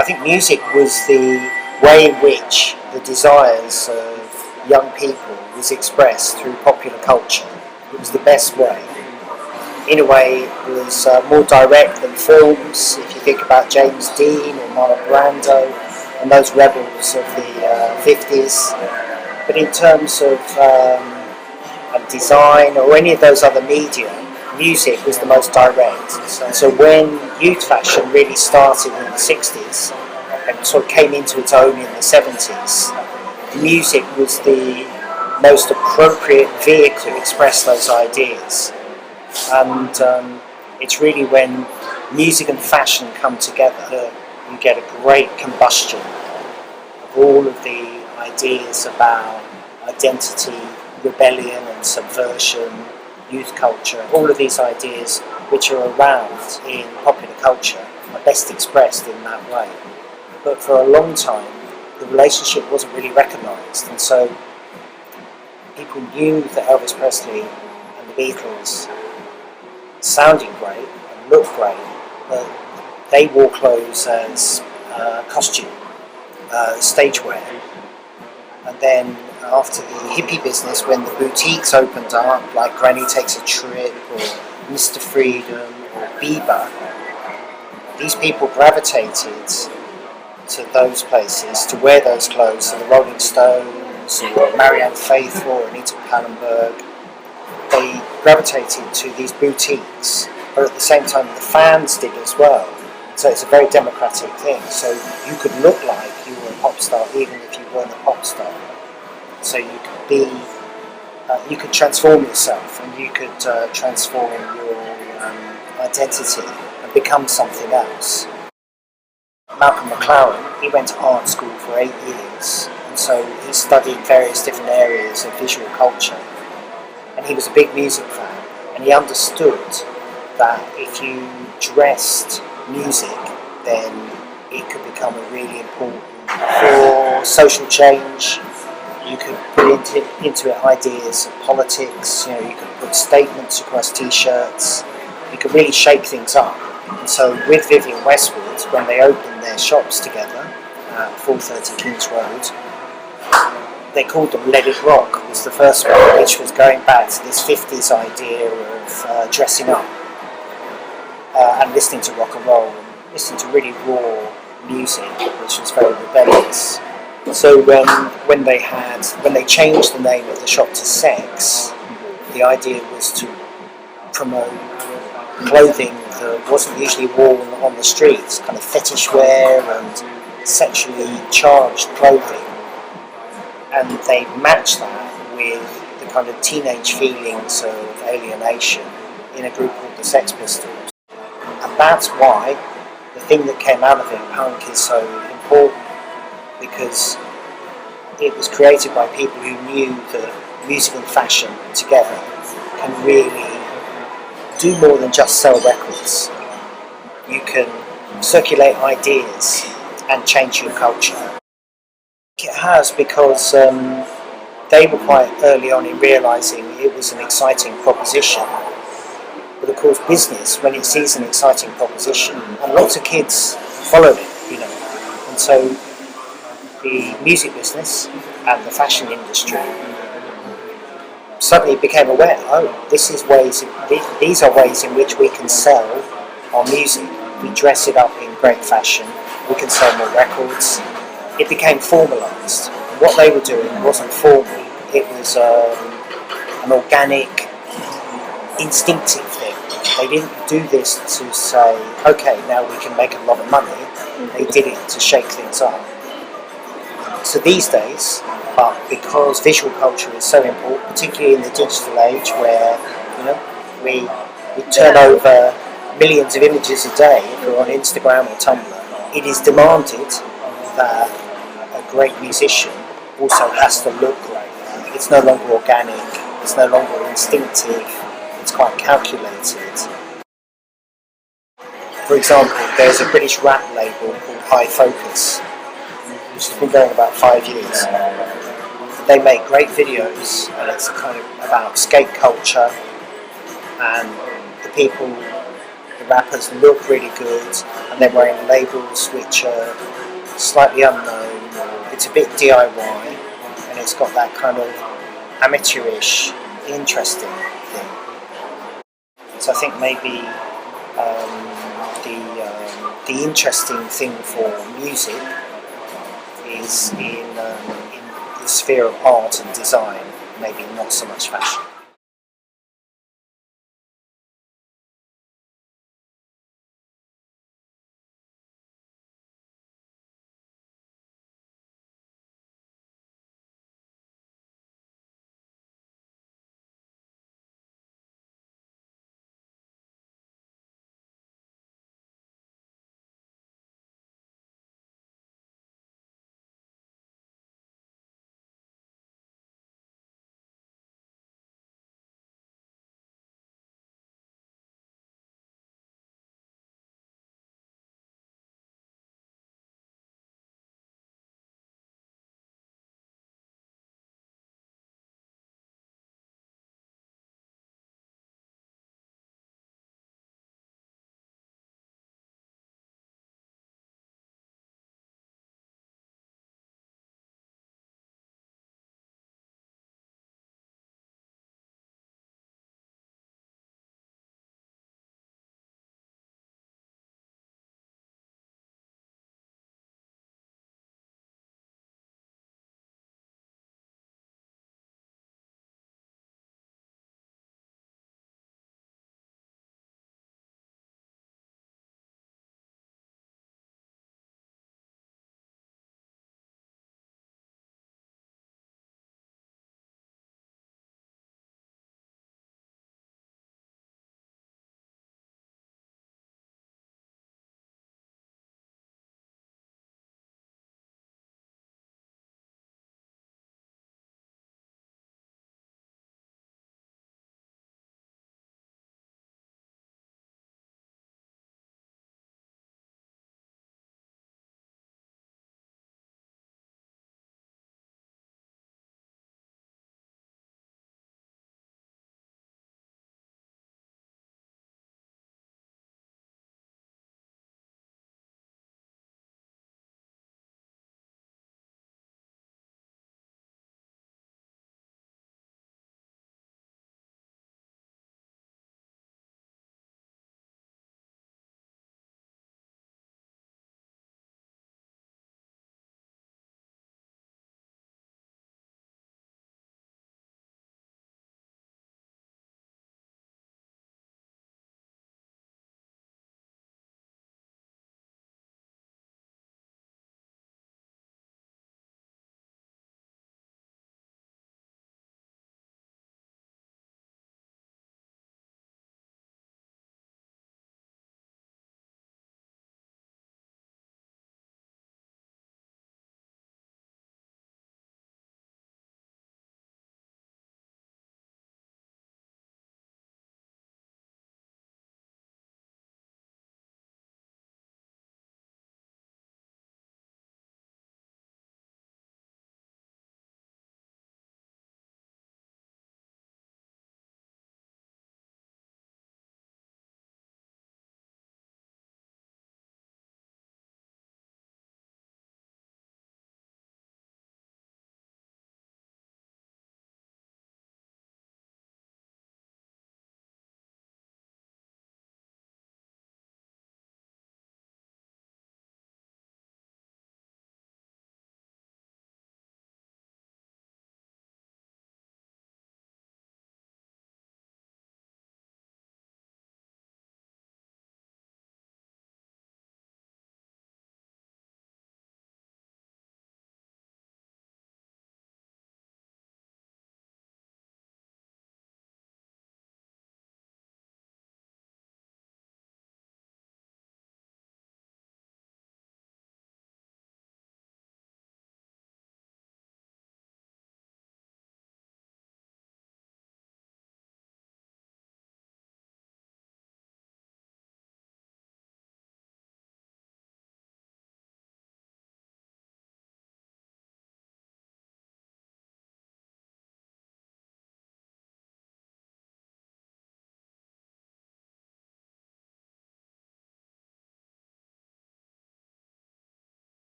I think music was the way in which the desires of young people was expressed through popular culture. It was the best way. In a way, it was more direct than films. If you think about James Dean or Marlon Brando and those rebels of the 50s. But in terms of design or any of those other media, music was the most direct. So when youth fashion really started in the 60s and sort of came into its own in the 70s, music was the most appropriate vehicle to express those ideas. And it's really when music and fashion come together that you get a great combustion of all of the ideas about identity, rebellion and subversion, youth culture. All of these ideas which are around in popular culture are best expressed in that way. But for a long time, the relationship wasn't really recognised, and so people knew that Elvis Presley and the Beatles sounded great and looked great, but they wore clothes as costume, stage wear. And then after the hippie business, when the boutiques opened up, like Granny Takes a Trip or Mr. Freedom or Bieber, these people gravitated to those places to wear those clothes. So the Rolling Stones or Marianne Faithfull or Anita Pallenberg, they gravitated to these boutiques, but at the same time the fans did as well. So it's a very democratic thing. So you could look like you were a pop star even if you weren't a pop star. So you could be, you could transform yourself and you could transform your identity and become something else. Malcolm McLaren, he went to art school for 8 years, and so he studied various different areas of visual culture. And he was a big music fan, and he understood that if you dressed music, then it could become a really important for social change. You could put into it ideas of politics. You know, you could put statements across T-shirts. You could really shake things up. And so, with Vivienne Westwood, when they opened their shops together at 430 Kings Road, they called them Let It Rock. Was the first one, which was going back to this 50s idea of dressing up and listening to rock and roll, and listening to really raw music, which was very rebellious. So when they changed the name of the shop to Sex, the idea was to promote clothing that wasn't usually worn on the streets, kind of fetish wear and sexually charged clothing. And they matched that with the kind of teenage feelings of alienation in a group called the Sex Pistols. And that's why the thing that came out of it, punk, is so important, because it was created by people who knew that music and fashion together can really do more than just sell records. You can circulate ideas and change your culture. It has, because they were quite early on in realising it was an exciting proposition. But of course, business, when it sees an exciting proposition, and lots of kids followed it, you know. And so the music business and the fashion industry suddenly became aware, these are ways in which we can sell our music. We dress it up in great fashion, we can sell more records. It became formalised. What they were doing wasn't formal, it was an organic, instinctive thing. They didn't do this to say, okay, now we can make a lot of money. They did it to shake things up. So these days, but because visual culture is so important, particularly in the digital age where, you know, we turn over millions of images a day if we're on Instagram or Tumblr, it is demanded that a great musician also has to look great. It's no longer organic, it's no longer instinctive, it's quite calculated. For example, there's a British rap label called High Focus, which has been going about 5 years. They make great videos, and it's kind of about skate culture, and the rappers look really good, and and they're wearing labels which are slightly unknown, or it's a bit DIY, and it's got that kind of amateurish, interesting thing. So I think maybe the interesting thing for music is in the sphere of art and design, maybe not so much fashion.